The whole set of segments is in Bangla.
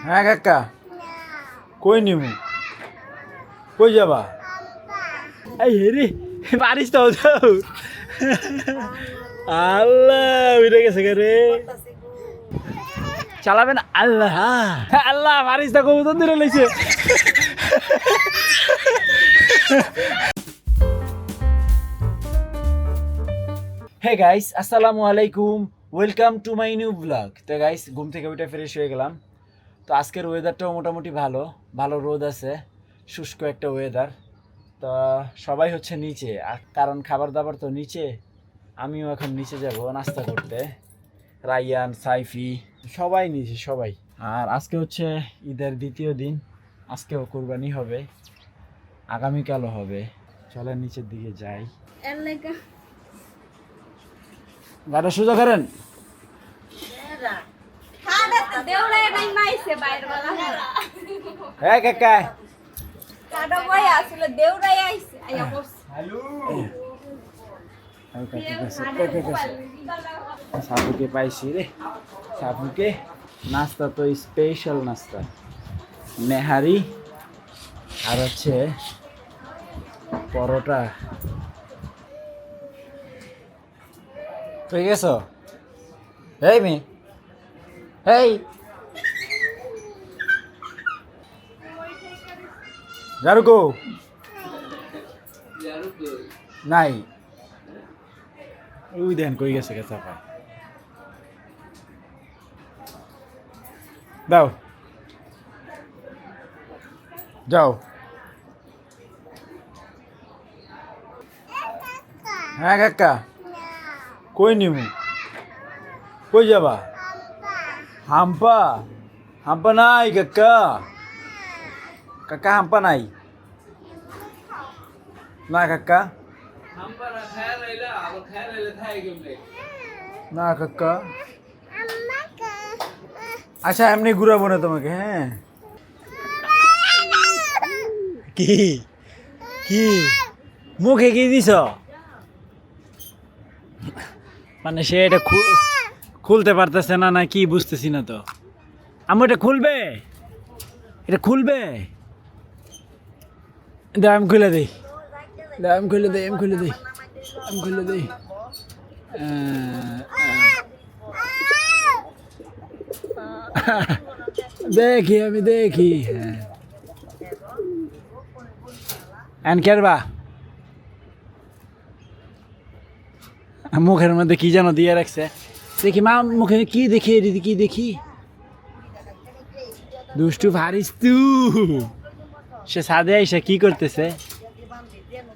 হ্যাঁ কাকা, কই নিমু, কই যাবা? এই হেরি পারিস তো আল্লাহ উঠে গেছে রে, চালাবেন আল্লাহ আল্লাহ পারিস তো কবুতর ধরে লেছে। হে গাইস, আসসালামু আলাইকুম, welcome to my new blog. তো গাইস, ঘুম থেকে উঠে ফ্রেশ হয়ে গেলাম। তো আজকের ওয়েদারটাও মোটামুটি ভালো ভালো রোদ আছে, শুষ্ক একটা ওয়েদার। তো সবাই হচ্ছে নিচে, কারণ খাবার দাবার তো নিচে। আমিও এখন নিচে যাব নাস্তা করতে, রাইয়ান, সাইফি সবাই নিচে সবাই। আর আজকে হচ্ছে ঈদের দ্বিতীয় দিন, আজকেও কোরবানি হবে, আগামীকালও হবে। চলেন নিচের দিকে যাই। গাড়ি সোজা করেন। হ্যাঁ কাকা, সাপুকে পাইছি রে, সাপুকে। নাস্তা তো স্পেশাল নাস্তা, নেহারি আর হচ্ছে পরোটা। ঠিক আছে? এই মেয়ে, এই জারুকো নাই, ওই দেন কই গেছে গেছে পায়। দাও, যাও। হ্যাঁ কাকা, কই নিমু, কই যাবা? হাম্পা, হাম্পা নাই কাকা, কাকা হাম্পা নাই না কাকা, না কাকা। আচ্ছা এমনি ঘুরাবো না তোমাকে। হ্যাঁ কি কি মুখে কি দিছ? মানে সে এটা খুলতে পারতেছে না, না কি বুঝতেছি না তো। আমি এটা খুলবে, এটা খুলবে, আমি খুলে দিই, আমি খুলে দিই, আমি খুলে দিই, আমি খুলে দিই। দেখি, আমি দেখি। হ্যাঁ কেরবা মুখের মধ্যে কি যেন দিয়ে রাখছে, দেখি মা মুখে কি দেখি, এদিকে কি দেখি। দুষ্টু ভারিস তু, সে সাদে আইসা কি করতেছে?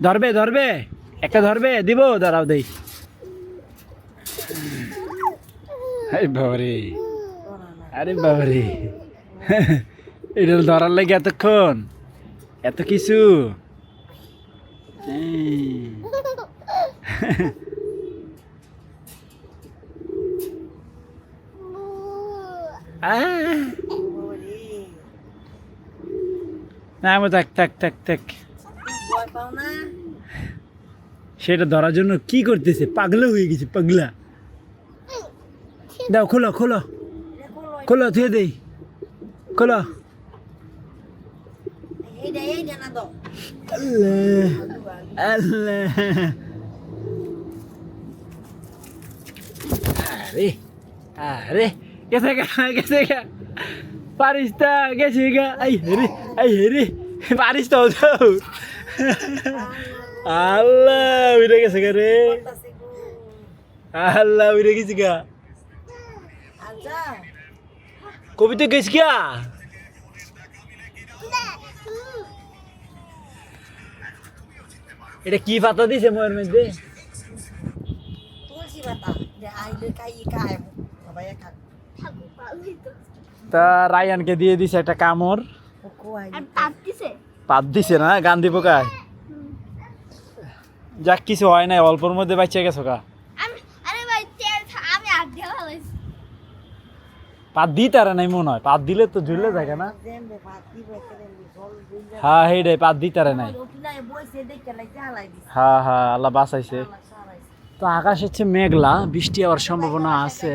ধরবে ধরবে, একটা ধরবে, দিব, দাঁড়াও দেই। আরে বাবারে, আরে বাবারে, এটা ধরার লাগে এতক্ষণ, এত কিছু। না থাক থাক থাক থাক, সেটা ধরার জন্য কি করতেছে, পাগলা হয়ে গেছে, পাগলা। দাও, খোলো খোলো খোলো, থুয়ে দেই, খোলো। আল্লাহ আল্লাহ, আরে আরে, গেছে গা, গেছে গা, পারিস তা, গেছে গা। এই হেরে, এই হেরে, পারিস তো। আল্লাহ উড়ে গেছে গা রে, আল্লাহ উড়ে গেছি গা। কবিতা গেছ গা। এটা কি পাতা দিছে মোয়ের মধ্যে? তা রায়ানকে দিয়ে দিছে একটা কামড়, পাত দিছে না, গান্ধী পোকায়। যাক, কিছু হয় নাই, অল্পর মধ্যে বাচ্চা গেছো কা। পাত দিই তারা নাই মনে হয়, পাত দিলে তো ঝুলে থাকে না। হ্যাঁ হেডে পাত দিই তারা নাই। হ্যাঁ হ্যাঁ, আল্লাহ বাঁচাইছে। তো আকাশ হচ্ছে মেঘলা, বৃষ্টি হওয়ার সম্ভাবনা আছে।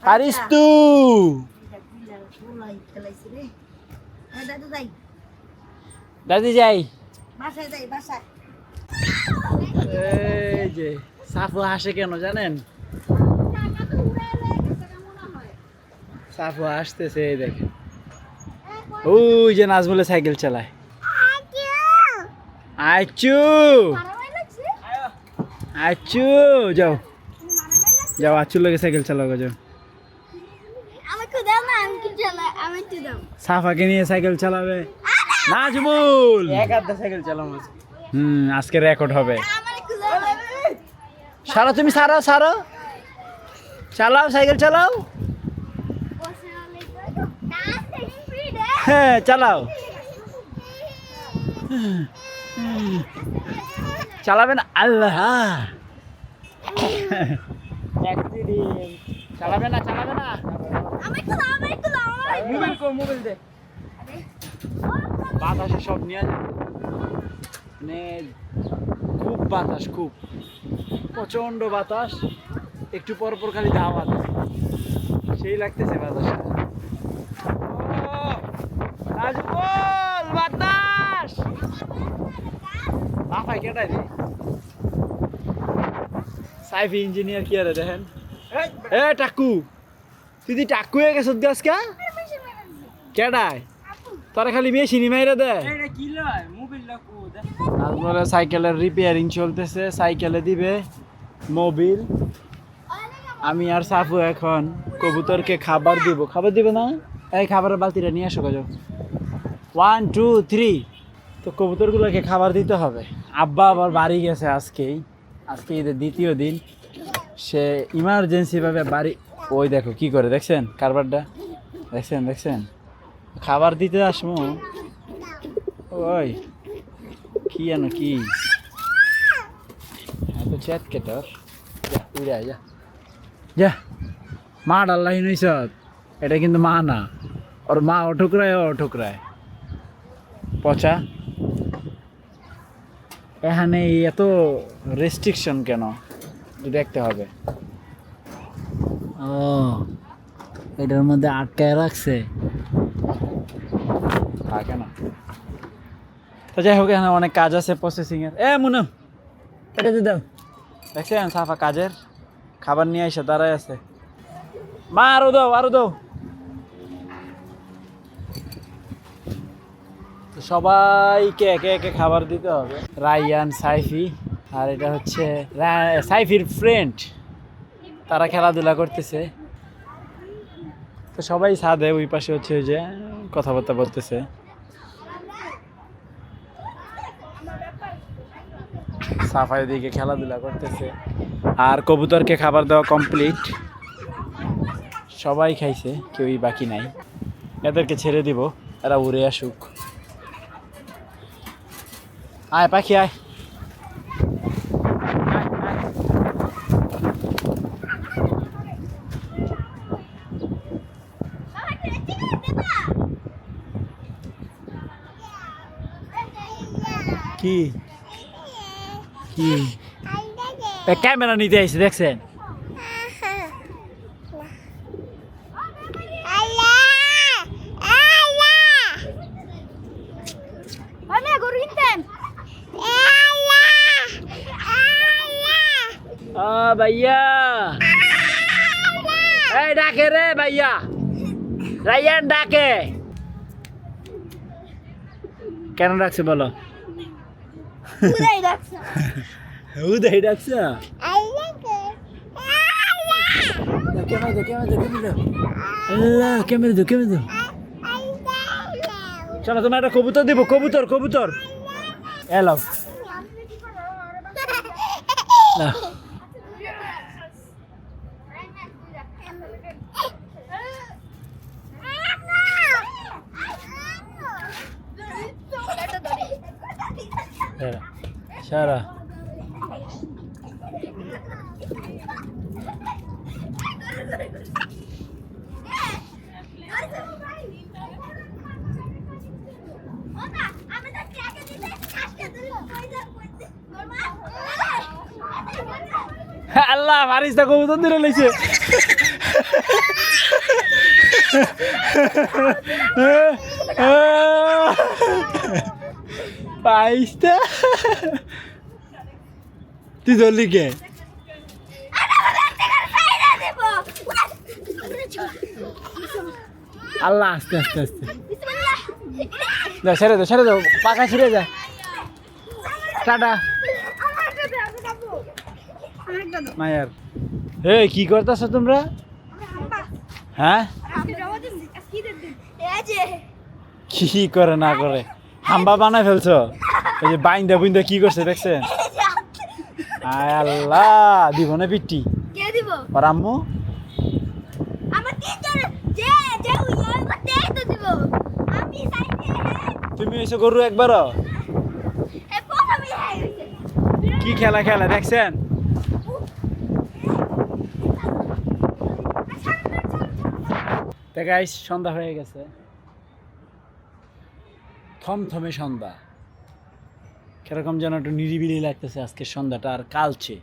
পারিস তু ভালোই খেলাইছি রে। দাদু যাই, দাদি যাই। বাসায় যাই, বাসায়। এই যে সাফু হাসে কেন জানেন? সাফু হাসতেছে, এই দেখেন। ওই যে নাজমুলে সাইকেল চালায়। আইচু আইচু যাও যাও, আচুর লগে সাইকেল চালাও যাও। সাফাকে নিয়ে সাইকেল চালাবে নাজমুল। এক হাতে সাইকেল চালাবো। আজকে রেকর্ড হবে। সারো তুমি, সারো সারো, চালাও সাইকেল চালাও। হ্যাঁ চালাও। চালাবে না? আল্লাহ, চালাবে না, চালাবে না। মোবাইল দে। বাতাসে সব নিয়ে মানে খুব বাতাস, খুব প্রচন্ড বাতাস। একটু পর পর খালি হাওয়া দেয়, সেই লাগতেছে বাতাস। বাতাস লাফাই কেটাই রে। সাইফি ইঞ্জিনিয়ার কি আরে দেখেন। এ টাকু, তুই টাকু হয়ে গেছ গাছকা কেডায়? তোরা খালি মেশিনি মাইরে দে। তারপরে সাইকেলের রিপেয়ারিং চলতেছে, সাইকেলে দিবে মোবিল। আমি আর সাফু এখন কবুতরকে খাবার দিব। খাবার দিবে না? এই খাবারের বালতিটা নিয়ে আসো যাও। 1 2 3। তো কবুতরগুলোকে খাবার দিতে হবে। আব্বা আবার বাড়ি গেছে আজকেই, আজকে ঈদের দ্বিতীয় দিন। সে ইমার্জেন্সিভাবে বাড়ি, ওই দেখো কি করে, দেখছেন কারবারটা, দেখছেন দেখছেন। খাবার দিতে আসবো, ওই কি জানো কি এত চ্যাট কেটার। উড়ে যা যা, মা ডাল্লাহি নইস, এটা কিন্তু মা না, ওর মা অঠুকরায়, ও অঠুকরায় পচা। এখানে এত রেস্ট্রিকশন কেন দেখতে হবে। ও এটার মধ্যে আটকায় রাখছে, থাকে না। তো যাই হোক, এখানে অনেক কাজ আছে প্রসেসিং এর। মুনো এটা দিয়ে দাও। দেখছেন সাফা কাজের খাবার নিয়ে এসে দাঁড়ায় আছে। মা আরো দাও, আরো দাও। তো সবাইকে একে একে খাবার দিতে হবে। রাইয়ান, সাইফি, আর এটা হচ্ছে সাইফির ফ্রেন্ড, তারা খেলাধুলা করতেছে। তো সবাই ছাদে, ওই পাশে হচ্ছে যে কথাবার্তা বলতেছে। সাফাই দিকে খেলাধুলা করতেছে। আর কবুতরকে খাবার দেওয়া কমপ্লিট, সবাই খাইছে, কেউই বাকি নাই। এদেরকে ছেড়ে দিব, এরা উড়ে আসুক। আয় পাখি আয়। কি কি ক্যামেরা নিতে আইসে, দেখছেন? ভাইয়া এই ডাকে রে, ভাইয়া রাইয়ান ডাকে। কেন ডাকছে বলো? উদয় ডাকছে। উদয় ডাকছে। চলো তোমার একটা কবুতর দিব, কবুতর কবুতর এলাও। সারা আল্লাহ ফারিস্তা কবুতর ধরে লইছে। পাইস্তা তুই ধরলি কে? আল্লাহ আস্তে আস্তে আস্তে ছেড়ে দাও ছেড়ে দাও পাকা ছিঁড়ে যায় টাটা মায়ার। এই কি করতেছ তোমরা? হ্যাঁ কি করে না করে হাম্বা বানাই ফেলছো। এই যে বাইন্দা বুইন্দা কি করছে দেখছেন? আয় আল্লাহ দিব না পিটি আর আম্মু তুমি এসে গরু একবারও কি খেলা খেলা দেখছেন? তো গাইস সন্ধ্যা হয়ে গেছে, থমথমে সন্ধ্যা, কিরকম যেন একটু নিরিবিলি লাগতেছে আজকের সন্ধ্যাটা। আর কালচে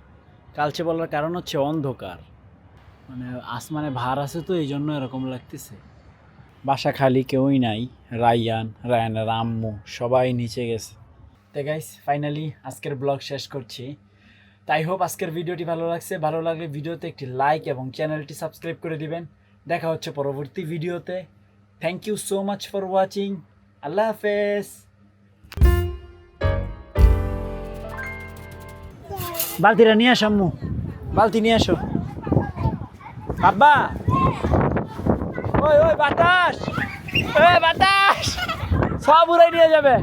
কালচে বলার কারণ হচ্ছে অন্ধকার, মানে আসমানে ভার আছে তো এই জন্য এরকম লাগতেছে। বাসা খালি, কেউই নাই, রায়ানের আম্মু সবাই নিচে গেছে। তো গাইস ফাইনালি আজকের ব্লগ শেষ করছি। তাই হোপ আজকের ভিডিওটি ভালো লাগছে। ভালো লাগলে ভিডিওতে একটি লাইক এবং চ্যানেলটি সাবস্ক্রাইব করে দিবেন। দেখা হচ্ছে পরবর্তী ভিডিওতে। Thank you so much for watching. আল্লাহ হাফেজ। বালতিটা নিয়ে আসো আম্মু, বালতি নিয়ে আসো। আব্বা ওই ওই বাতাস, বাতাস সব উড়াই নিয়ে যাবে।